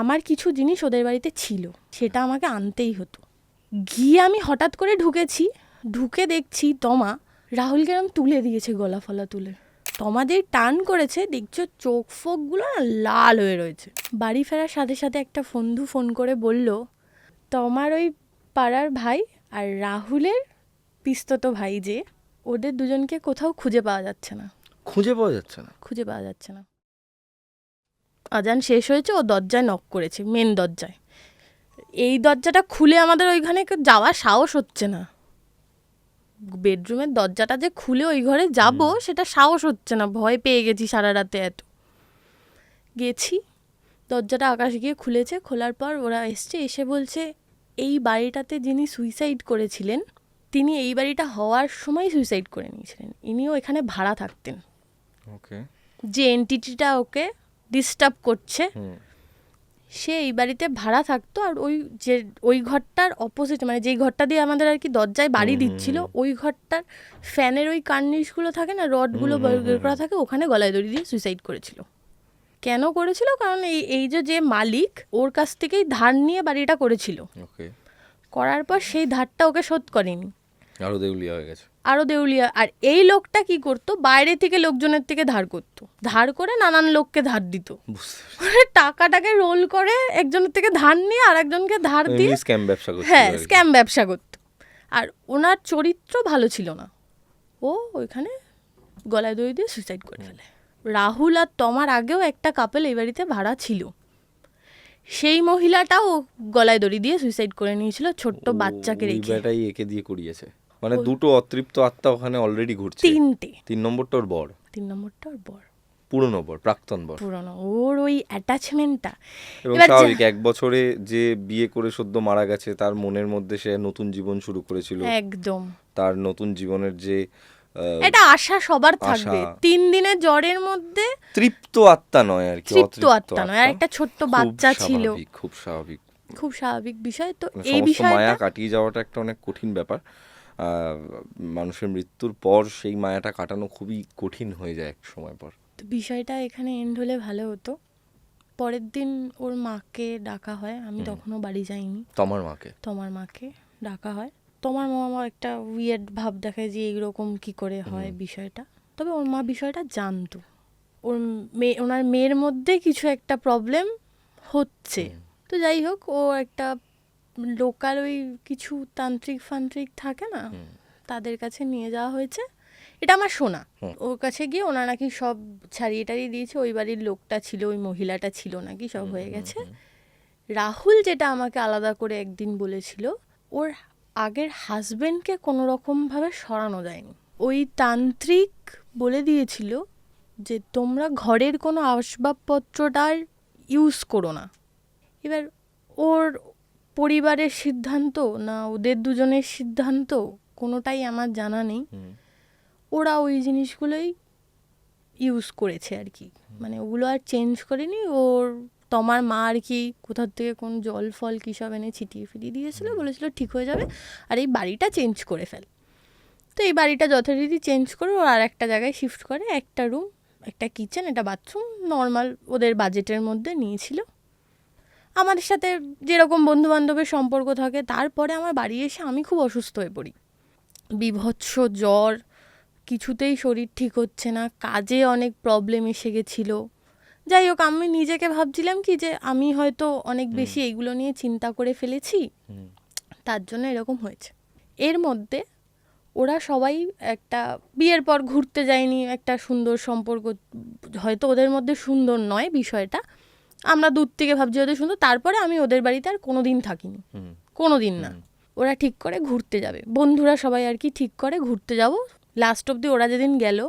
আমার কিছু জিনিস ওদের বাড়িতে ছিল, সেটা আমাকে আনতেই হতো। গিয়ে আমি হঠাৎ করে ঢুকে দেখছি তমা রাহুলকে এরম তুলে দিয়েছে, গলা ফলা তুলে। তমা যেই টান করেছে, দেখছো চোখ ফোকগুলো না লাল হয়ে রয়েছে। বাড়ি ফেরার সাথে সাথে একটা বন্ধু ফোন করে বলল, তমার ওই পাড়ার ভাই আর রাহুলের পিস্তত ভাই যে, ওদের দুজনকে কোথাও খুঁজে পাওয়া যাচ্ছে না। খুঁজে পাওয়া যাচ্ছে না। আজান শেষ হয়েছে, ও দরজায় নক করেছে, মেন দরজায়। এই দরজাটা খুলে আমাদের ওইখানে যাওয়ার সাহস হচ্ছে না। বেডরুমের দরজাটা যে খুলে ওই ঘরে যাব, সেটা সাহস হচ্ছে না, ভয় পেয়ে গেছি সারা রাতে। এত গেছি, দরজাটা আকাশ গিয়ে খুলেছে। খোলার পর ওরা এসে বলছে, এই বাড়িটাতে যিনি সুইসাইড করেছিলেন, তিনি এই বাড়িটা হওয়ার সময় সুইসাইড করে নিয়েছিলেন। ইনিও এখানে ভাড়া থাকতেন। যে এন্টিটিটা ওকে ডিস্টার্ব করছে, সে এই বাড়িতে ভাড়া থাকতো। আর ওই ঘরটার অপোজিট, মানে যেই ঘরটা দিয়ে আমাদের আর কি দরজায় বাড়ি দিচ্ছিল, ওই ঘরটার ফ্যানের ওই কার্নিশগুলো থাকে না, রডগুলো বের করা থাকে, ওখানে গলায় দড়ি দিয়ে সুইসাইড করেছিল। কেন করেছিল? কারণ এই যে মালিক, ওর কাছ থেকেই ধার নিয়ে বাড়িটা করেছিল। করার পর সেই ধারটা ওকে শোধ করেনি, আরো দেউলিয়া হয়ে গেছে। আর এই লোকটা কি করতো, বাইরে থেকে লোকজনের থেকে ধার করতো, ধার করে নানান লোককে ধার দিত। টাকাটাকে রোল করে একজনের থেকে ধার নিয়ে আর একজনকে ধার দিয়ে স্ক্যাম ব্যবসা করতো। আর ওনার চরিত্র ভালো ছিল না, ও ওইখানে গলায় দড়ি দিয়ে সুইসাইড করে ফেলে। রাহুল আর তমার আগেও একটা কাপল এই বাড়িতে ভাড়া ছিল, সেই মহিলাটাও গলায় দড়ি দিয়ে সুইসাইড করে নিয়েছিল ছোট্ট বাচ্চাকে রেখে। এটাই একে দিয়ে করিয়েছে, মানে দুটো অতৃপ্ত আত্মা ওখানে অলরেডি ঘুরছে। তিন নম্বরটা ওর বর, পুরনো বর, প্রাক্তন বর, ওর ওই অ্যাটাচমেন্টটা। এবং স্বাভাবিক, 1 বছরে যে বিয়ে করে সদ্য মারা গেছে, তার মনের মধ্যে সে নতুন জীবন শুরু করেছিল। একদম, তার নতুন জীবনের যে এটা আশা সবার থাকবে। 3 দিনের জ্বরের মধ্যে তৃপ্ত আত্মা নয় আর কি, তৃপ্ত আত্মা নয়। আর একটা ছোট্ট বাচ্চা ছিল, খুব স্বাভাবিক বিষয়। তো এই বিষয়টা, মায়া কাটিয়ে যাওয়াটা একটা অনেক কঠিন ব্যাপার। মানুষের মৃত্যুর পর সেই মায়াটা কাটানো খুবই কঠিন হয়ে যায় এক সময় পর। তো বিষয়টা এখানে এন্ড হলে ভালো হতো। পরের দিন ওর মাকে ডাকা হয়, আমি তখনও বাড়ি যাইনি। তোমার মাকে ডাকা হয়। তোমার মা একটা উইয়ার্ড ভাব দেখায় যে এইরকম কি করে হয় বিষয়টা। তবে ওর মা বিষয়টা জানতো, ওনার মেয়ের মধ্যে কিছু একটা প্রবলেম হচ্ছে। তো যাই হোক, ও একটা লোকাল ওই কিছু তান্ত্রিক থাকে না, তাদের কাছে নিয়ে যাওয়া হয়েছে। এটা আমার শোনা। ওর কাছে গিয়ে ওনারা নাকি সব ছাড়িয়ে টাড়িয়ে দিয়েছে। ওই বাড়ির লোকটা ছিল, ওই মহিলাটা ছিল নাকি, সব হয়ে গেছে। রাহুল যেটা আমাকে আলাদা করে একদিন বলেছিল, ওর আগের হাজবেন্ডকে কোনো রকমভাবে সরানো যায়নি। ওই তান্ত্রিক বলে দিয়েছিল যে তোমরা ঘরের কোনো আসবাবপত্রটার ইউজ করো না। এবার ওর পরিবারের সিদ্ধান্ত না ওদের দুজনের সিদ্ধান্ত, কোনোটাই আমার জানা নেই। ওরা ওই জিনিসগুলোই ইউজ করেছে আর কি, মানে ওগুলো আর চেঞ্জ করেনি। তোমার মা আর কি কোথার থেকে কোন জল ফল কী সব এনে ছিটিয়ে ফিরিয়ে দিয়েছিল, বলেছিল ঠিক হয়ে যাবে, আর এই বাড়িটা চেঞ্জ করে ফেল। তো এই বাড়িটা যথারীতি চেঞ্জ করে ওর আর একটা জায়গায় শিফট করে, একটা রুম, একটা কিচেন, একটা বাথরুম, নর্মাল ওদের বাজেটের মধ্যে নিয়েছিল। আমাদের সাথে যেরকম বন্ধুবান্ধবের সম্পর্ক থাকে। তারপরে আমার বাড়ি এসে আমি খুব অসুস্থ হয়ে পড়ি, বিভৎস জ্বর, কিছুতেই শরীর ঠিক হচ্ছে না, কাজে অনেক প্রবলেম এসে গেছিলো। যাই হোক, আমি নিজেকে ভাবছিলাম কি যে আমি হয়তো অনেক বেশি এইগুলো নিয়ে চিন্তা করে ফেলেছি, তার জন্য এরকম হয়েছে। এর মধ্যে ওরা সবাই একটা বিয়ের পর ঘুরতে যায়নি, একটা সুন্দর সম্পর্ক, হয়তো ওদের মধ্যে সুন্দর নয় বিষয়টা, আমরা দূর থেকে ভাবছি ওদের সুন্দর। তারপরে আমি ওদের বাড়িতে আর কোনোদিন থাকিনি, কোনোদিন না। ওরা ঠিক করে ঘুরতে যাবে, বন্ধুরা সবাই আর কি ঠিক করে ঘুরতে যাব। লাস্ট অবধি ওরা যেদিন গেল,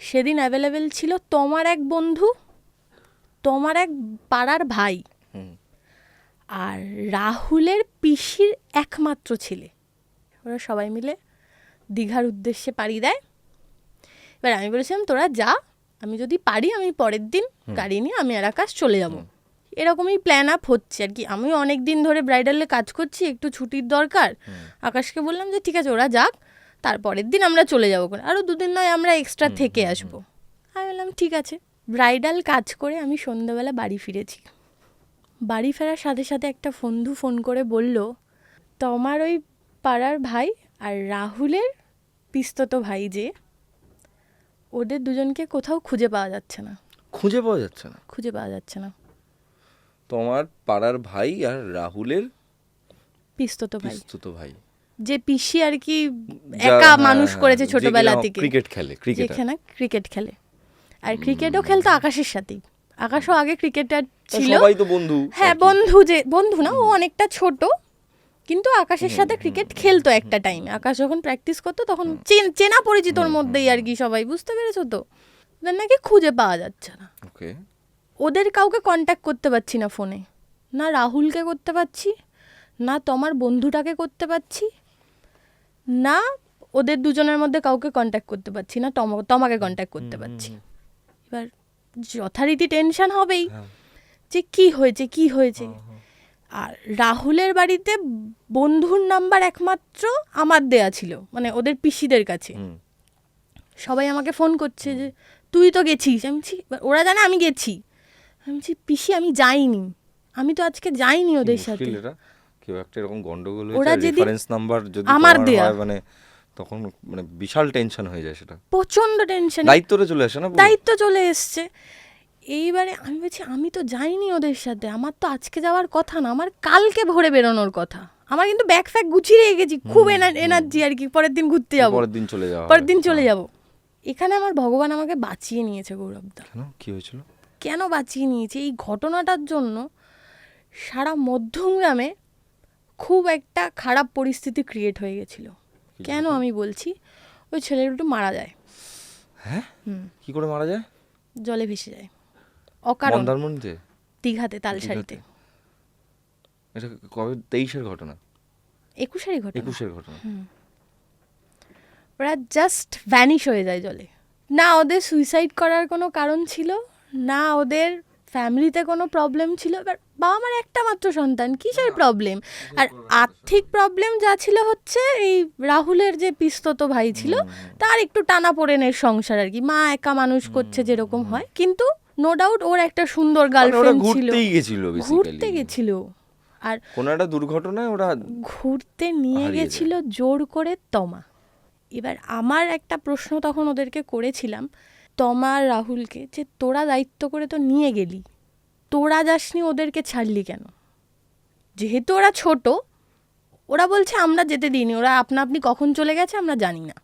সেদিন অ্যাভেলেবেল ছিল তোমার এক বন্ধু, তোমার এক পাড়ার ভাই, আর রাহুলের পিসির একমাত্র ছেলে। ওরা সবাই মিলে দীঘার উদ্দেশ্যে পাড়ি দেয়। এবার আমি বলেছিলাম তোরা যা, আমি যদি পারি আমি পরের দিন গাড়ি নিয়ে আমি আর আকাশ চলে যাব। এরকমই প্ল্যান আপ হচ্ছে আর কি। আমি অনেক দিন ধরে ব্রাইডালে কাজ করছি, একটু ছুটির দরকার। আকাশকে বললাম যে ঠিক আছে ওরা যাক, তারপরের দিন আমরা চলে যাবো, আরও 2 দিন নয় আমরা এক্সট্রা থেকে আসবো। আমি বললাম ঠিক আছে। ব্রাইডাল কাজ করে আমি সন্ধ্যাবেলা বাড়ি ফিরেছি, বাড়ি ফেরার সাথে সাথে একটা বন্ধু ফোন করে বলল, তোমার ওই পাড়ার ভাই আর রাহুলের পিস্তত ভাই যে, ওদের দুজনকে কোথাও খুঁজে পাওয়া যাচ্ছে না। খুঁজে পাওয়া যাচ্ছে না? খুঁজে পাওয়া যাচ্ছে না। তোমার পাড়ার ভাই আর রাহুলের পিস্তত ভাই যে পিসি আর কি একা মানুষ করেছে ছোটবেলা থেকে, ক্রিকেট খেলে, যেখানে ক্রিকেট খেলে, আর ক্রিকেটও খেলতো আকাশের সাথেই। আকাশও আগে ক্রিকেটার ছিল। সবাই তো বন্ধু। হ্যাঁ বন্ধু না, ও অনেকটা ছোট, কিন্তু আকাশের সাথে ক্রিকেট খেলতো একটা টাইমে। আকাশ যখন প্র্যাকটিস করতো তখন চেনা পরিচিতর মধ্যেই আর কি সবাই, বুঝতে পেরেছো তো? ওদের নাকি খুঁজে পাওয়া যাচ্ছে না। ওদের কাউকে কন্ট্যাক্ট করতে পারছি না ফোনে, না রাহুলকে করতে পারছি, না তোমার বন্ধুটাকে করতে পারছি, না ওদের দুজনের মধ্যে কাউকে কন্ট্যাক্ট করতে পারছি, না তোমাকে কন্ট্যাক্ট করতে পারছি। এবার যথারীতি টেনশন হবেই যে কি হয়েছে। আর রাহুলের বাড়িতে বন্ধুর নাম্বার একমাত্র আমার দেয়া ছিল, মানে ওদের পিসিদের কাছে। সবাই আমাকে ফোন করছে যে তুই তো গেছিস। আমি ওরা জানে আমি গেছি। আমি পিসি আমি যাইনি, আমি তো আজকে যাইনি ওদের সাথে। কেউ একটা এরকম গন্ডগোল হয়েছে, রেফারেন্স নাম্বার যদি আমার দেয়া হয় মানে তখন মানে বিশাল টেনশন হয়ে যায়। সেটা প্রচন্ড টেনশন, দায়িত্বটা চলে আসে না, দায়িত্ব চলে এসছে। এইবারে আমি বলছি আমি তো যাইনি ওদের সাথে, আমার তো আজকে যাওয়ার কথা না, আমার কালকে ভোরে বেরোনোর কথা। আমার কিন্তু ব্যাগ ফ্যাগ গুছিয়ে রেখে গেছি, খুব এনার্জি আর কি, পরের দিন ঘুরতে যাবো, পরের দিন চলে যাবো। এখানে আমার ভগবান আমাকে বাঁচিয়ে নিয়েছে গৌরবদা। কি হয়েছিল? কেন বাঁচিয়ে নিয়েছে? এই ঘটনাটার জন্য সারা মধ্যমগ্রামে খুব একটা খারাপ পরিস্থিতি ক্রিয়েট হয়ে গেছিল। কেন আমি বলছি, ওই ছেলেটা একটু মারা যায়। হ্যাঁ, কি করে মারা যায়? জলে ভেসে যায় অকারণ, মন্দারমণিতে, দীঘাতে, তালসারিতে। এটা কবে? 23-এর ঘটনা? 21-এর ঘটনা। 21-এর ঘটনা। ওরা জাস্ট ভ্যানিশ হয়ে যায় জলে। না ওদের সুইসাইড করার কোনো কারণ ছিল, না ওদের ফ্যামিলিতে কোনো প্রবলেম ছিল। এবার বাবা মার একটা মাত্র সন্তান, কিসের প্রবলেম? আর আর্থিক প্রবলেম যা ছিল হচ্ছে এই রাহুলের যে পিস্তত ভাই ছিল তার একটু টানাপোড়েনের সংসার আর কি, মা একা মানুষ করছে যেরকম হয়। কিন্তু নো ডাউট ওর একটা সুন্দর গার্লফ্রেন্ড ছিল, ঘুরতে গেছিল। আর কোনো একটা দুর্ঘটনায় ওরা ঘুরতে নিয়ে গেছিল জোর করে তমা। এবার আমার একটা প্রশ্ন তখন ওদেরকে করেছিলাম, তমা আর রাহুলকে, যে তোরা দায়িত্ব করে তো নিয়ে গেলি, তোরা যাসনি, ওদেরকে ছাড়লি কেন? যেহেতু ওরা ছোট, ওরা বলছে আমরা যেতে দিইনি, ওরা আপনা আপনি কখন চলে গেছে আমরা জানি না।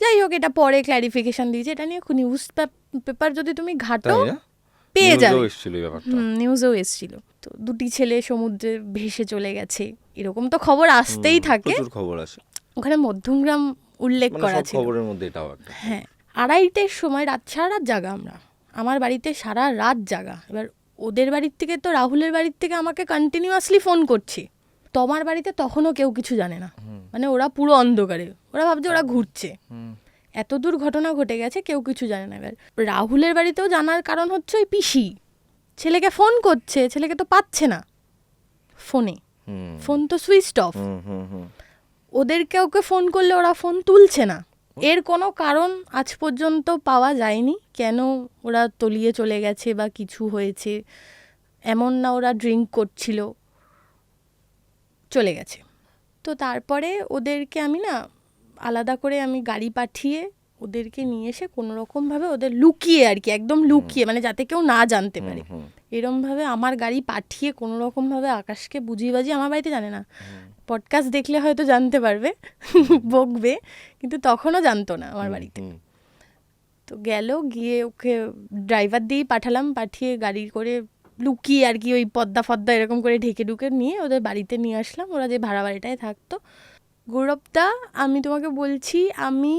যাই হোক, এটা পরে ক্ল্যারিফিকেশন দিয়েছে। এটা নিয়ে নিউজ পেপার যদি তুমি ঘাটো পেয়ে যাবে, নিউজেও এসেছিল। তো দুটি ছেলে সমুদ্রে ভেসে চলে গেছে, এরকম তো খবর আসতেই থাকে, খবর আসে। ওখানে মধ্যমগ্রাম উল্লেখ করা ছিল খবরের মধ্যে এটাও একটা। হ্যাঁ, 2:30-এর সময় সারা রাত জাগা আমরা, আমার বাড়িতে সারা রাত জাগা। এবার ওদের বাড়ির থেকে তো রাহুলের বাড়ির থেকে আমাকে কন্টিনিউয়াসলি ফোন করছে। তোমার বাড়িতে তখনও কেউ কিছু জানে না, মানে ওরা পুরো অন্ধকারে, ওরা ভাবছে ওরা ঘুরছে। এত দূর ঘটনা ঘটে গেছে, কেউ কিছু জানে না। এবার রাহুলের বাড়িতেও জানার কারণ হচ্ছে ওই পিসি ছেলেকে ফোন করছে, ছেলেকে তো পাচ্ছে না ফোনে, ফোন তো সুইচ অফ। ওদেরকে ওকে ফোন করলে ওরা ফোন তুলছে না, এর কোনো কারণ আজ পর্যন্ত পাওয়া যায়নি। কেন ওরা তলিয়ে চলে গেছে বা কিছু হয়েছে এমন না, ওরা ড্রিঙ্ক করছিল, চলে গেছে। তো তারপরে ওদেরকে আমি না আলাদা করে আমি গাড়ি পাঠিয়ে ওদেরকে নিয়ে এসে কোনো রকমভাবে ওদের লুকিয়ে আর কি, একদম লুকিয়ে, মানে যাতে কেউ না জানতে পারে, এরমভাবে আমার গাড়ি পাঠিয়ে কোনো রকমভাবে আকাশকে বুঝিয়ে বাজিয়ে, আমার বাড়িতে জানে না, পডকাস্ট দেখলে হয়তো জানতে পারবে, বকবে, কিন্তু তখনও জানতো না আমার বাড়িতে। তো গিয়ে ওকে ড্রাইভার দিয়েই পাঠালাম, পাঠিয়ে গাড়ি করে লুকিয়ে আর কি ওই পদ্মা ফদ্দা এরকম করে ঢেকে ঢুকে নিয়ে ওদের বাড়িতে নিয়ে আসলাম, ওরা যে ভাড়া বাড়িটায় থাকতো। গৌরবদা, আমি তোমাকে বলছি, আমি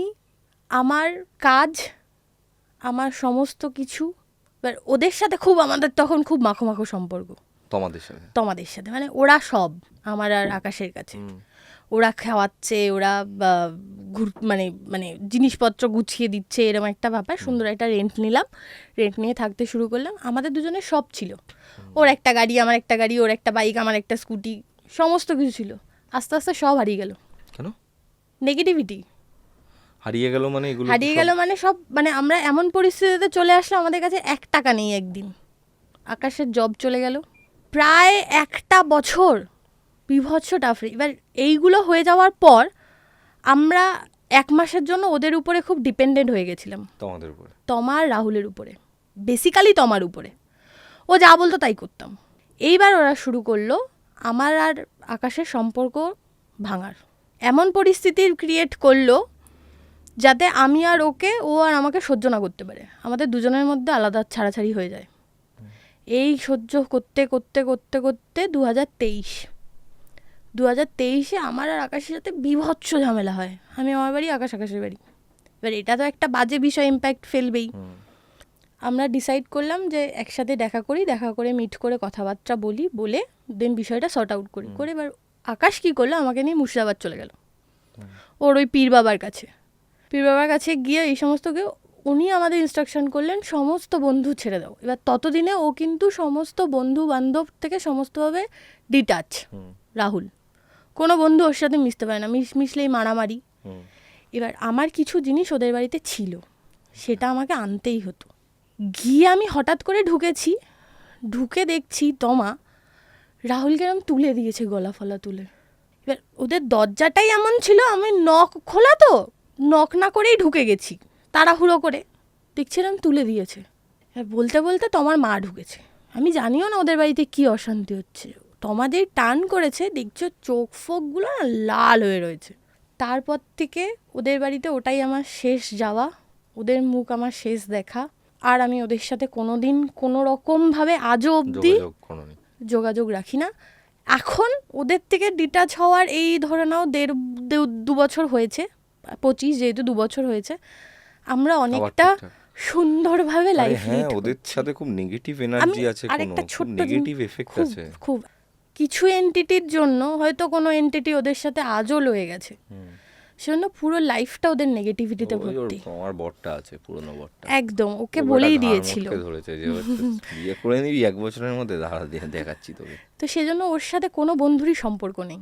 আমার কাজ, আমার সমস্ত কিছু, এবার ওদের সাথে খুব আমাদের তখন খুব মাখো মাখো সম্পর্ক। তোমাদের সাথে মানে ওরা সব আমার আর আকাশের কাছে, ওরা খাওয়াচ্ছে, ওরা মানে মানে জিনিসপত্র গুছিয়ে দিচ্ছে, এরকম একটা ব্যাপার। সুন্দর একটা রেন্ট নিলাম, রেন্ট নিয়ে থাকতে শুরু করলাম। আমাদের দুজনের সব ছিল, ওর একটা গাড়ি, আমার একটা গাড়ি, ওর একটা বাইক, আমার একটা স্কুটি, সমস্ত কিছু ছিল। আস্তে আস্তে সব হারিয়ে গেল। কেন? নেগেটিভিটি হারিয়ে গেল মানে, এগুলো হারিয়ে গেল মানে সব, মানে আমরা এমন পরিস্থিতিতে চলে আসলাম, আমাদের কাছে 1 টাকা নেই। একদিন আকাশের জব চলে গেল, প্রায় একটা বছর বিভৎস টাফরি। এবার এইগুলো হয়ে যাওয়ার পর আমরা 1 মাসের জন্য ওদের উপরে খুব ডিপেন্ডেন্ট হয়ে গেছিলাম। তোমাদের উপরে? তমার রাহুলের উপরে, বেসিক্যালি তমার উপরে। ও যা বলতো তাই করতাম। এইবার ওরা শুরু করলো আমার আর আকাশের সম্পর্ক ভাঙার, এমন পরিস্থিতি ক্রিয়েট করলো যাতে আমি আর ওকে, ও আর আমাকে সহ্য না করতে পারে, আমাদের দুজনের মধ্যে আলাদা ছাড়াছাড়ি হয়ে যায়। এই সহ্য করতে করতে করতে করতে 2023 আমার আর আকাশের সাথে বিভৎস ঝামেলা হয়। আমি আমার বাড়ি, আকাশের বাড়ি। এবার এটা তো একটা বাজে বিষয়, ইম্প্যাক্ট ফেলবেই। আমরা ডিসাইড করলাম যে একসাথে দেখা করে মিট করে কথাবার্তা বলে দেন বিষয়টা সর্ট আউট করে এবার আকাশ কী করলো, আমাকে নিয়ে মুর্শিদাবাদ চলে গেল ওর ওই পীর বাবার কাছে গিয়ে এই সমস্ত উনি আমাদের ইনস্ট্রাকশন করলেন সমস্ত বন্ধু ছেড়ে দাও। এবার ততদিনে ও কিন্তু সমস্ত বন্ধু বান্ধব থেকে সমস্তভাবে ডিটাচ। রাহুল কোনো বন্ধু ওর সাথে মিশতে পারে না, মিশলেই মারামারি। এবার আমার কিছু জিনিস ওদের বাড়িতে ছিল, সেটা আমাকে আনতেই হতো। গিয়ে আমি হঠাৎ করে ঢুকে দেখছি তমা রাহুলকে এরকম তুলে দিয়েছে, গলা ফলা তুলে। এবার ওদের দরজাটাই এমন ছিল, আমি নক খোলা তো, নক না করেই ঢুকে গেছি তাড়াহুড়ো করে, দেখছিলাম তুলে দিয়েছে। এবার বলতে বলতে তোমার মা ঢুকেছে। আমি জানিও না ওদের বাড়িতে কি অশান্তি হচ্ছে। তোমাদের টান করেছে, দেখছো চোখ ফোকগুলো না লাল হয়ে রয়েছে। তারপর থেকে ওদের বাড়িতে ওটাই আমার শেষ যাওয়া, ওদের মুখ আমার শেষ দেখা। আর আমি ওদের সাথে কোনোদিন কোনো রকমভাবে আজও অবধি যোগাযোগ রাখি না। এখন ওদের থেকে ডিটাচ হওয়ার এই ধরে নাও 1.5-2 বছর হয়েছে, 25 যেহেতু 2 বছর হয়েছে, আমরা অনেকটা সুন্দরভাবে লাইফ লিড করি। ওদের সাথে খুব নেগেটিভ এনার্জি আছে, খুব নেগেটিভ এফেক্ট আছে খুব। কিছু এন্টিটির জন্য হয়তো কোনো এন্টিটি ওদের সাথে আজও লয়ে গেছে, সেজন্য পুরো লাইফটা ওদের নেগেটিভিটিতে ভর্তি। আমার বরটা আছে, পুরনো বরটা, একদম ওকে বলেই দিয়েছিল ধরেছে যে বিয়ে করে নিবি 1 বছরের মধ্যে, দেখাচ্ছি তোকে। তো সেজন্য ওর সাথে কোনো বন্ধুরই সম্পর্ক নেই।